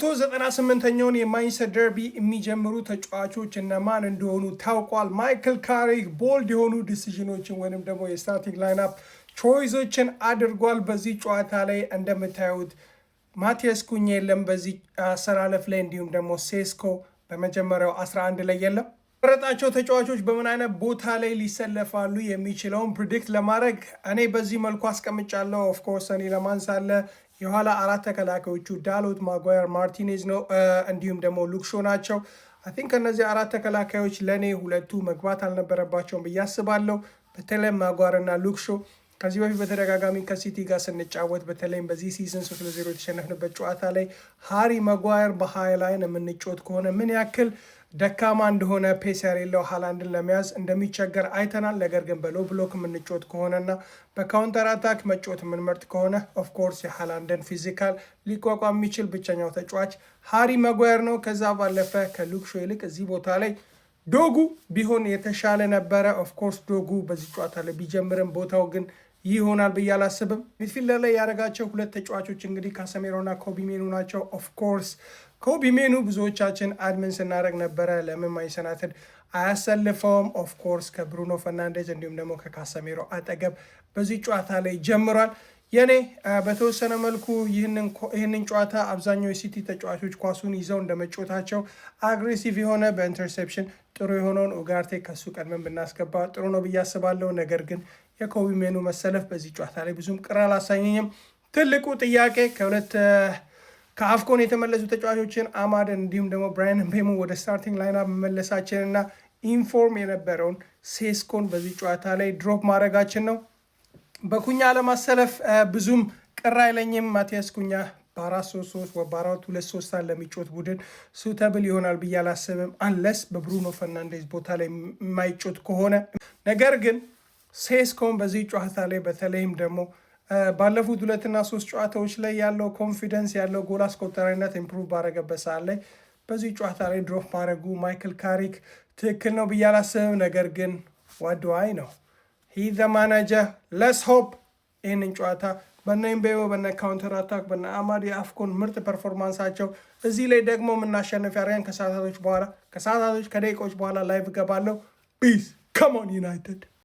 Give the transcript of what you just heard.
198ኛውን የማንቸስተር ደርቢ የሚጀምሩ ተጫዋቾች እነማን እንደሆኑ ታውቋል። ማይክል ካሪክ ቦልድ የሆኑ ዲሲዥኖችን ወይንም ደግሞ የስታርቲንግ ላይንአፕ ቾይሶችን አድርጓል። በዚህ ጨዋታ ላይ እንደምታዩት ማቲያስ ኩኛ የለም በዚህ አሰላለፍ ላይ፣ እንዲሁም ደግሞ ሴስኮ በመጀመሪያው 11 ላይ የለም። መረጣቸው ተጫዋቾች በምን አይነት ቦታ ላይ ሊሰለፋሉ የሚችለውን ፕሪዲክት ለማድረግ እኔ በዚህ መልኩ አስቀምጫለሁ። ኦፍኮርስ እኔ ለማንሳለ የኋላ አራት ተከላካዮቹ ዳሎት፣ ማጓየር፣ ማርቲኔዝ ነው እንዲሁም ደግሞ ሉክሾ ናቸው። አይ ቲንክ ከእነዚህ አራት ተከላካዮች ለእኔ ሁለቱ መግባት አልነበረባቸውም ብዬ አስባለሁ። በተለይም ማጓየር እና ሉክሾ ከዚህ በፊት በተደጋጋሚ ከሲቲ ጋር ስንጫወት በተለይም በዚህ ሲዝን 3-0 የተሸነፍንበት ጨዋታ ላይ ሃሪ ማጓየር በሃይ ላይን የምንጮት ከሆነ ምን ያክል ደካማ እንደሆነ ፔስ የሌለው ሃላንድን ለመያዝ እንደሚቸገር አይተናል። ነገር ግን በሎ ብሎክ የምንጮት ከሆነና በካውንተር አታክ መጮት የምንመርጥ ከሆነ ኦፍኮርስ የሃላንድን ፊዚካል ሊቋቋም የሚችል ብቸኛው ተጫዋች ሃሪ ማጓየር ነው። ከዛ ባለፈ ከሉክሾ ይልቅ እዚህ ቦታ ላይ ዶጉ ቢሆን የተሻለ ነበረ። ኦፍኮርስ ዶጉ በዚህ ጨዋታ ላይ ቢጀምርም ቦታው ግን ይሆናል ብዬ አላስብም። ሚድፊልደር ላይ ያደረጋቸው ሁለት ተጫዋቾች እንግዲህ ካሰሜሮና ኮቢ ሜኑ ናቸው። ኦፍኮርስ ኮቢ ሜኑ ብዙዎቻችን አድምን ስናደርግ ነበረ፣ ለምን ማንቸስተር ዩናይትድ አያሰልፈውም? ኦፍኮርስ ከብሩኖ ፈርናንዴዝ እንዲሁም ደግሞ ከካሰሜሮ አጠገብ በዚህ ጨዋታ ላይ ጀምሯል። የኔ በተወሰነ መልኩ ይህንን ጨዋታ አብዛኛው የሲቲ ተጫዋቾች ኳሱን ይዘው እንደመጫወታቸው አግሬሲቭ የሆነ በኢንተርሴፕሽን ጥሩ የሆነውን ኡጋርቴ ከሱ ቀድመን ብናስገባ ጥሩ ነው ብዬ አስባለሁ። ነገር ግን የኮቢ ሜኑ መሰለፍ በዚህ ጨዋታ ላይ ብዙም ቅር አላሳኘኝም። ትልቁ ጥያቄ ከአፍኮን የተመለሱ ተጫዋቾችን አማድን እንዲሁም ደግሞ ብራያን ምቤሞ ወደ ስታርቲንግ ላይንአፕ መመለሳችንና ኢንፎርም የነበረውን ሴስኮን በዚህ ጨዋታ ላይ ድሮፕ ማድረጋችን ነው። በኩኛ ለማሰለፍ ብዙም ቅር አይለኝም። ማቲያስ ኩኛ በ4-3-3 ወይ በ4-2-3 ለሚጮት ቡድን ሱተብል ይሆናል ብዬ አላስብም፣ አንለስ በብሩኖ ፈርናንዴዝ ቦታ ላይ የማይጮት ከሆነ። ነገር ግን ሴስኮን በዚህ ጨዋታ ላይ በተለይም ደግሞ ባለፉት 2-3 ጨዋታዎች ላይ ያለው ኮንፊደንስ ያለው ጎል አስቆጣሪነት ኢምፕሩቭ ባረገበት ሰዓት ላይ በዚህ ጨዋታ ላይ ድሮፕ ማድረጉ ማይክል ካሪክ ትክክል ነው ብዬ አላስብም። ነገር ግን ዋድዋይ ነው ሂ ዘ ማናጀር ለስ ሆፕ ይህንን ጨዋታ በነ ምቤሞ በነ ካውንተር አታክ በነ አማድ የአፍኮን ምርጥ ፐርፎርማንሳቸው እዚህ ላይ ደግሞ የምናሸንፍ ያደርገን። ከደቂቆች በኋላ ላይቭ እገባለሁ። ፒስ ከሞን ዩናይትድ